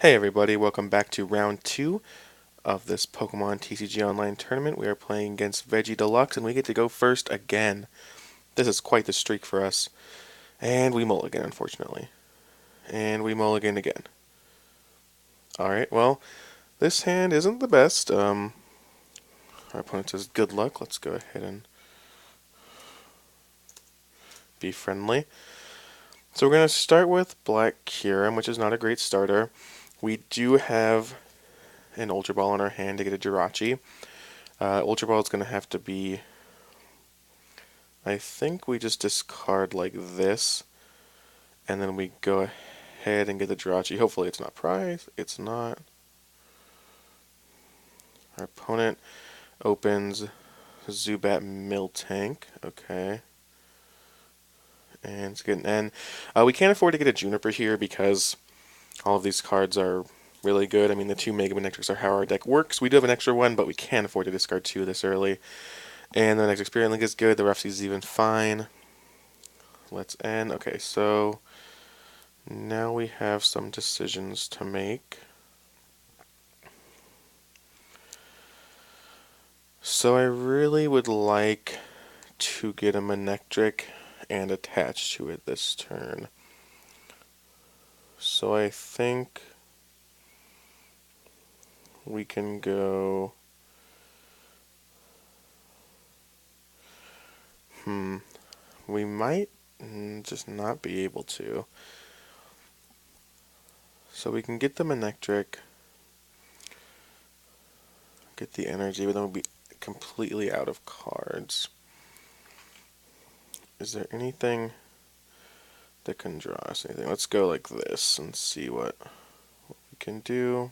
Hey everybody, welcome back to round 2 of this Pokemon TCG Online tournament. We are playing against Veggie Deluxe and we get to go first again. This is quite the streak for us. And we mulligan, unfortunately. And we mulligan again. Alright, well, this hand isn't the best. Our opponent says good luck. Let's go ahead and be friendly. So we're going to start with Black Kyurem, which is not a great starter. We do have an Ultra Ball in our hand to get a Jirachi. Ultra Ball is going to have to be, I think we just discard like this, and then we go ahead and get the Jirachi. Hopefully it's not prize. It's not. Our opponent opens Zubat Miltank. Okay. And it's getting an N. We can't afford to get a Juniper here because all of these cards are really good. I mean, the two Mega Manectrics are how our deck works. We do have an extra one, but we can't afford to discard two this early. And the next Experience Link is good. The Rough is even fine. Let's end. Okay, so now we have some decisions to make. So I really would like to get a Manectric and attach to it this turn. So I think we can go... We might just not be able to. So we can get the Manectric, get the energy, but then we'll be completely out of cards. Is there anything that can draw us anything? Let's go like this and see what we can do.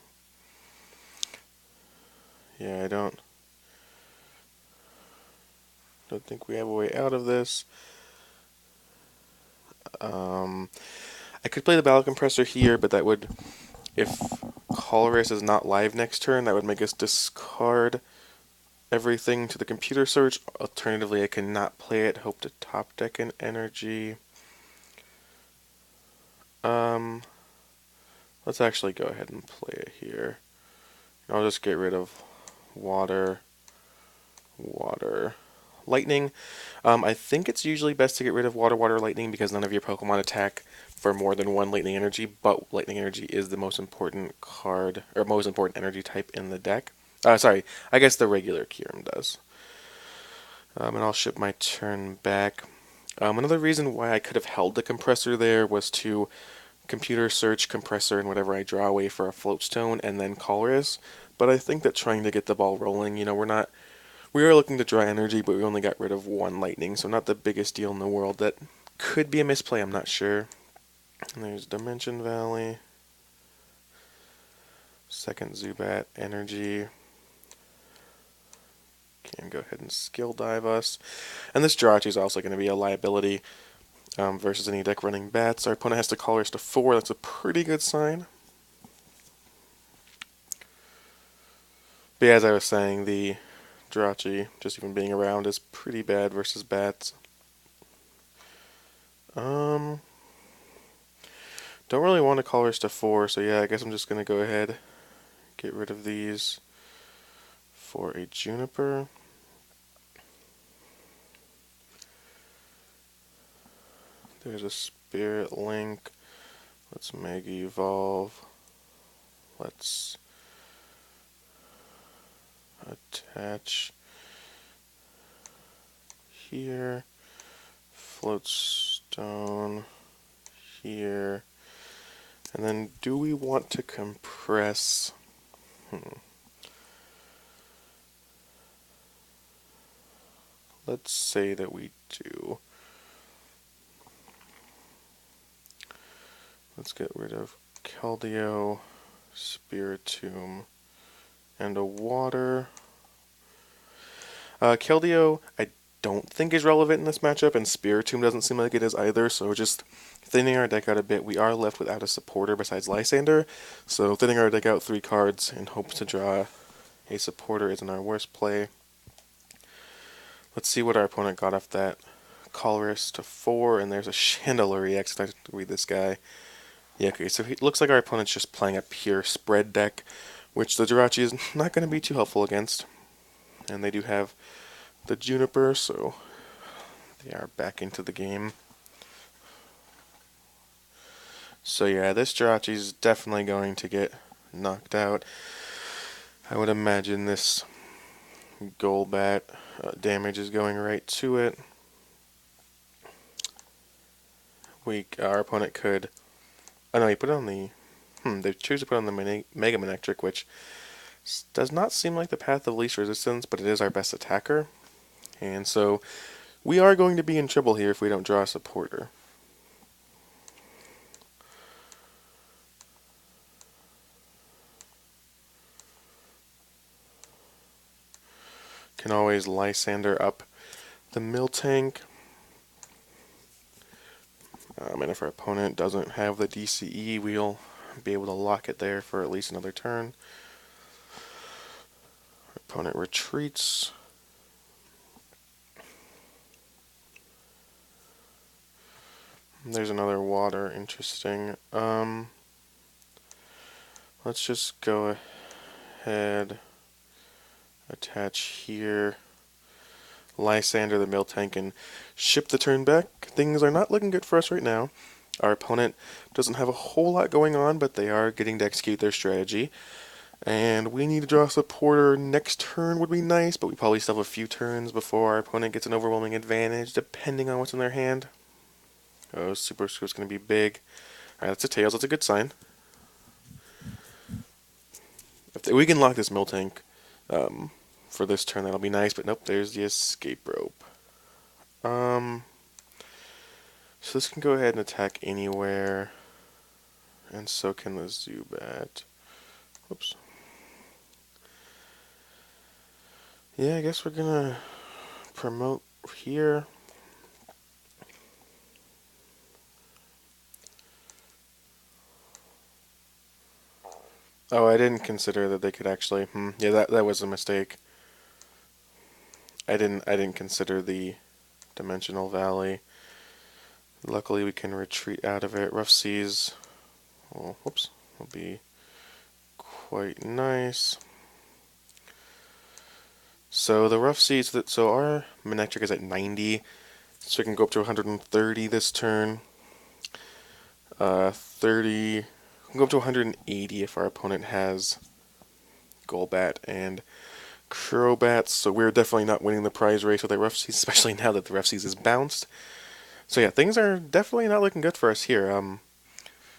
Yeah, I don't think we have a way out of this. I could play the Battle Compressor here, but that would, if Colress is not live next turn, that would make us discard everything to the computer search. Alternatively, I cannot play it, hope to top deck an energy. Let's actually go ahead and play it here. I'll just get rid of water, lightning. I think it's usually best to get rid of water, lightning because none of your Pokemon attack for more than one lightning energy, but lightning energy is the most important card, or most important energy type in the deck. Sorry, I guess the regular Kyurem does. And I'll ship my turn back. Another reason why I could have held the compressor there was to computer search compressor and whatever I draw away for a floatstone and then Colress. But I think that trying to get the ball rolling, we are looking to draw energy, but we only got rid of one lightning, so not the biggest deal in the world. That could be a misplay, I'm not sure. And there's Dimension Valley. Second Zubat energy. Can go ahead and skill dive us. And this Jirachi is also going to be a liability versus any deck running bats. Our opponent has to Colress to 4. That's a pretty good sign. But yeah, as I was saying, the Jirachi, just even being around, is pretty bad versus bats. Don't really want to Colress to 4, so yeah, I guess I'm just going to go ahead, get rid of these for a Juniper. There's a Spirit Link. Let's Mega Evolve. Let's attach here. Floatstone here. And then do we want to compress? Let's say that we do. Let's get rid of Keldeo, Spiritomb, and a water. Keldeo, I don't think is relevant in this matchup, and Spiritomb doesn't seem like it is either, so we're just thinning our deck out a bit. We are left without a supporter besides Lysander, so thinning our deck out 3 cards in hopes to draw a supporter isn't our worst play. Let's see what our opponent got off that. Colress to 4, and there's a Chandelure EX. I have to read this guy. Yeah, okay, so it looks like our opponent's just playing a pure spread deck, which the Jirachi is not going to be too helpful against. And they do have the Juniper, so they are back into the game. So yeah, this Jirachi is definitely going to get knocked out. I would imagine this Golbat damage is going right to it. Our opponent could... Oh no, he put it on the... they choose to put on the Mega Manectric, which does not seem like the path of least resistance, but it is our best attacker. And so we are going to be in trouble here if we don't draw a supporter. Can always Lysander up the Miltank. And if our opponent doesn't have the DCE, we'll be able to lock it there for at least another turn. Our opponent retreats. There's another water, interesting. Let's just go ahead, attach here, Lysander the Miltank, and ship the turn back. Things are not looking good for us right now. Our opponent doesn't have a whole lot going on, but they are getting to execute their strategy. And we need to draw a supporter next turn would be nice, but we probably still have a few turns before our opponent gets an overwhelming advantage, depending on what's in their hand. Oh, Super Scoop's going to be big. Alright, that's a Tails. That's a good sign. If we can lock this Miltank for this turn, that'll be nice, but nope, there's the escape rope. So this can go ahead and attack anywhere, and so can the Zubat. Whoops. Yeah, I guess we're gonna promote here. Oh, I didn't consider that they could actually. Yeah, that was a mistake. I didn't consider the Dimensional Valley. Luckily, we can retreat out of it. Rough Seas. Oh, whoops. Will be quite nice. So the Rough Seas. So our Manectric is at 90, so we can go up to 130 this turn. 30. We can go up to 180 if our opponent has Golbat and Crobat, so we're definitely not winning the prize race with the Rough Seas, especially now that the Rough Seas is bounced. So yeah, things are definitely not looking good for us here.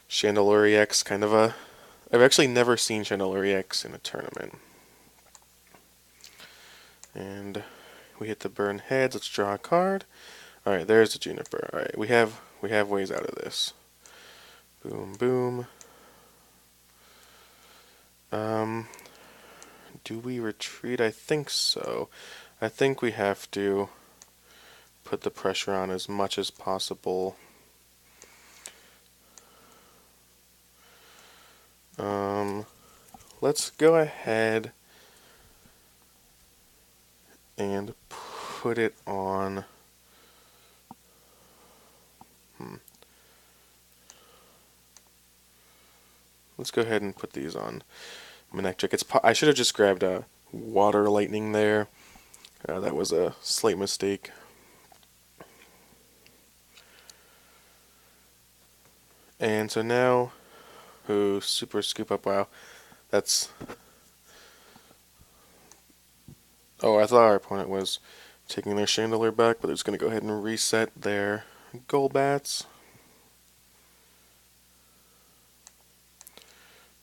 Chandelure X, kind of a... I've actually never seen Chandelure X in a tournament. And we hit the burn heads. Let's draw a card. Alright, there's the Juniper. Alright, we have ways out of this. Boom, boom. Do we retreat? I think so. I think we have to put the pressure on as much as possible. Let's go ahead and put it on. Let's go ahead and put these on Manectric. I should have just grabbed a Water Lightning there. That was a slight mistake. And so now, Super Scoop Up. Wow, that's... Oh, I thought our opponent was taking their Chandelure back, but they're just going to go ahead and reset their Golbats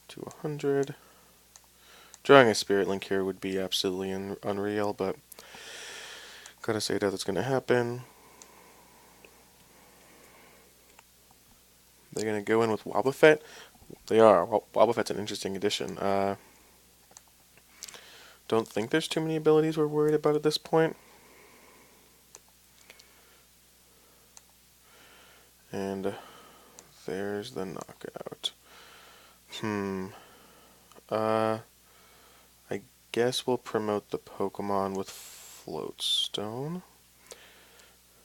to 100. Drawing a Spirit Link here would be absolutely unreal, but gotta say that it's going to happen. They're going to go in with Wobbuffet. They are. Wobbuffet's an interesting addition. Don't think there's too many abilities we're worried about at this point. And there's the knockout. I guess we'll promote the Pokemon with Floatstone.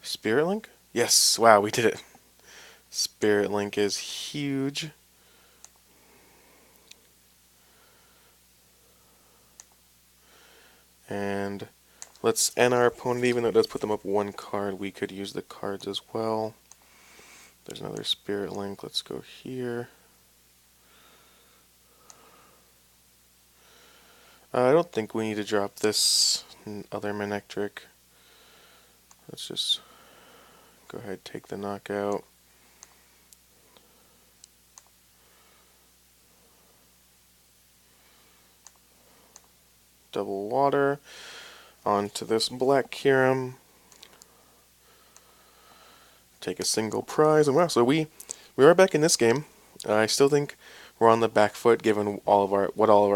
Spirit Link? Yes! Wow, we did it. Spirit Link is huge. And let's end our opponent, even though it does put them up one card. We could use the cards as well. There's another Spirit Link. Let's go here. I don't think we need to drop this other Manectric. Let's just go ahead and take the knockout. Double water onto this black Kyurem. Take a single prize, and wow, so we are back in this game. I still think we're on the back foot given all of our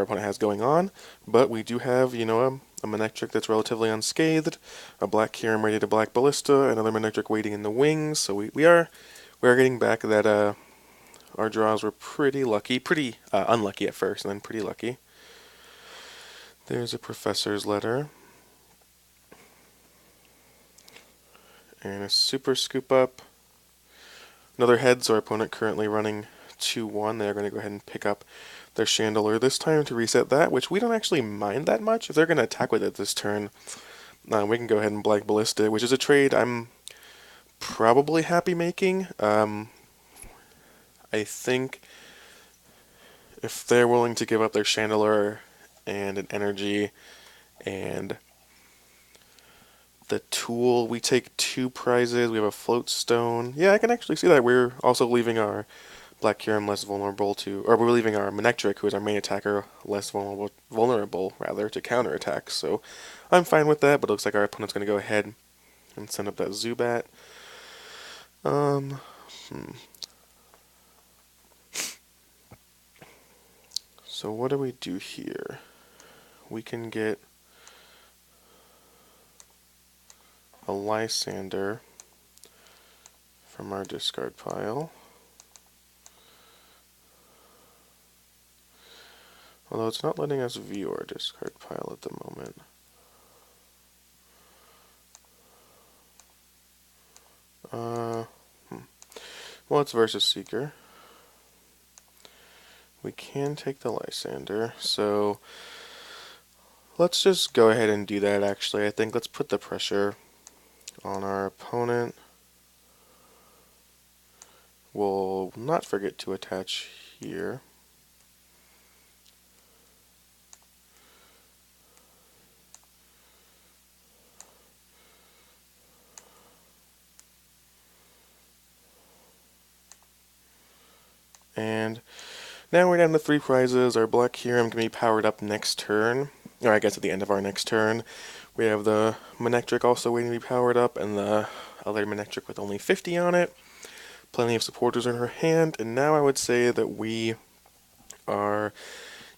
opponent has going on, but we do have, you know, a Manectric that's relatively unscathed, a black Kyurem ready to black Ballista, another Manectric waiting in the wings. So we are getting back that our draws were pretty lucky, pretty unlucky at first, and then pretty lucky. There's a Professor's Letter. And a Super Scoop Up. Another head, so our opponent currently running 2-1. They're going to go ahead and pick up their Chandelure this time to reset that, which we don't actually mind that much. If they're going to attack with it this turn, we can go ahead and Black Ballista, which is a trade I'm probably happy making. I think if they're willing to give up their Chandelure and an energy and the tool, we take 2 prizes. We have a Float Stone. Yeah, I can actually see that. We're also leaving our Black Kyurem less vulnerable to, or we're leaving our Manectric, who is our main attacker, less vulnerable rather, to counterattacks. So I'm fine with that, but it looks like our opponent's going to go ahead and send up that Zubat. So what do we do here? We can get a Lysander from our discard pile. Although it's not letting us view our discard pile at the moment. Well, it's Versus Seeker. We can take the Lysander, so let's just go ahead and do that actually. I think let's put the pressure on our opponent. We'll not forget to attach here. And now we're down to 3 prizes. Our Black Kyurem can be powered up next turn, or I guess at the end of our next turn. We have the Manectric also waiting to be powered up, and the other Manectric with only 50 on it. Plenty of supporters in her hand, and now I would say that we are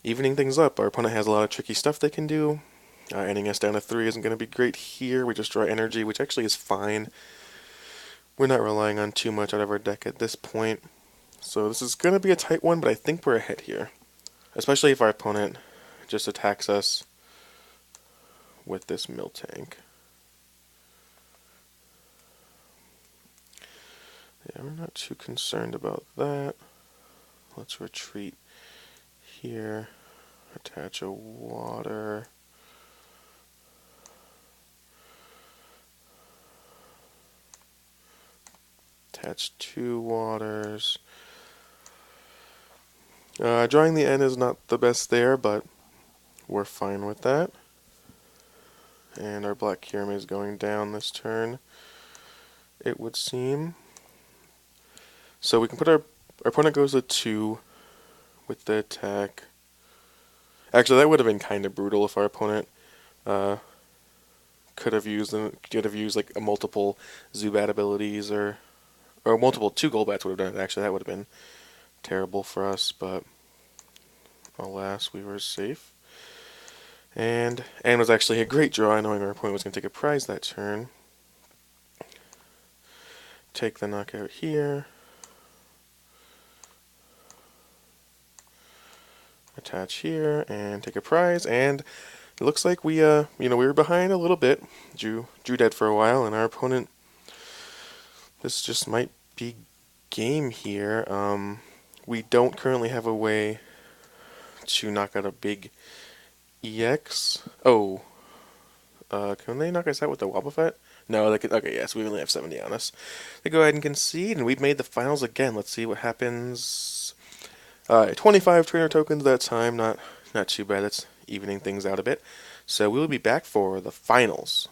evening things up. Our opponent has a lot of tricky stuff they can do. Ending us down to 3 isn't going to be great here. We just draw energy, which actually is fine. We're not relying on too much out of our deck at this point. So this is going to be a tight one, but I think we're ahead here. Especially if our opponent just attacks us with this Miltank. Yeah, we're not too concerned about that. Let's retreat here. Attach a water. Attach 2 waters. Drawing the N is not the best there, but we're fine with that. And our Black Kyurem is going down this turn, it would seem. So we can put our opponent goes to 2 with the attack. Actually, that would have been kind of brutal if our opponent could have used like a multiple Zubat abilities or multiple 2 Golbats would have done it. Actually, that would have been terrible for us, but alas, we were safe. And was actually a great draw, knowing our opponent was going to take a prize that turn. Take the knockout here. Attach here and take a prize, and it looks like we we were behind a little bit. Drew dead for a while, and our opponent, this just might be game here. We don't currently have a way to knock out a big EX. Oh, Can they knock us out with the Wobbuffet? No, they could. Okay, yes, we only have 70 on us. They go ahead and concede, and we've made the finals again. Let's see what happens. 25 trainer tokens that time. Not too bad. That's evening things out a bit. So we will be back for the finals.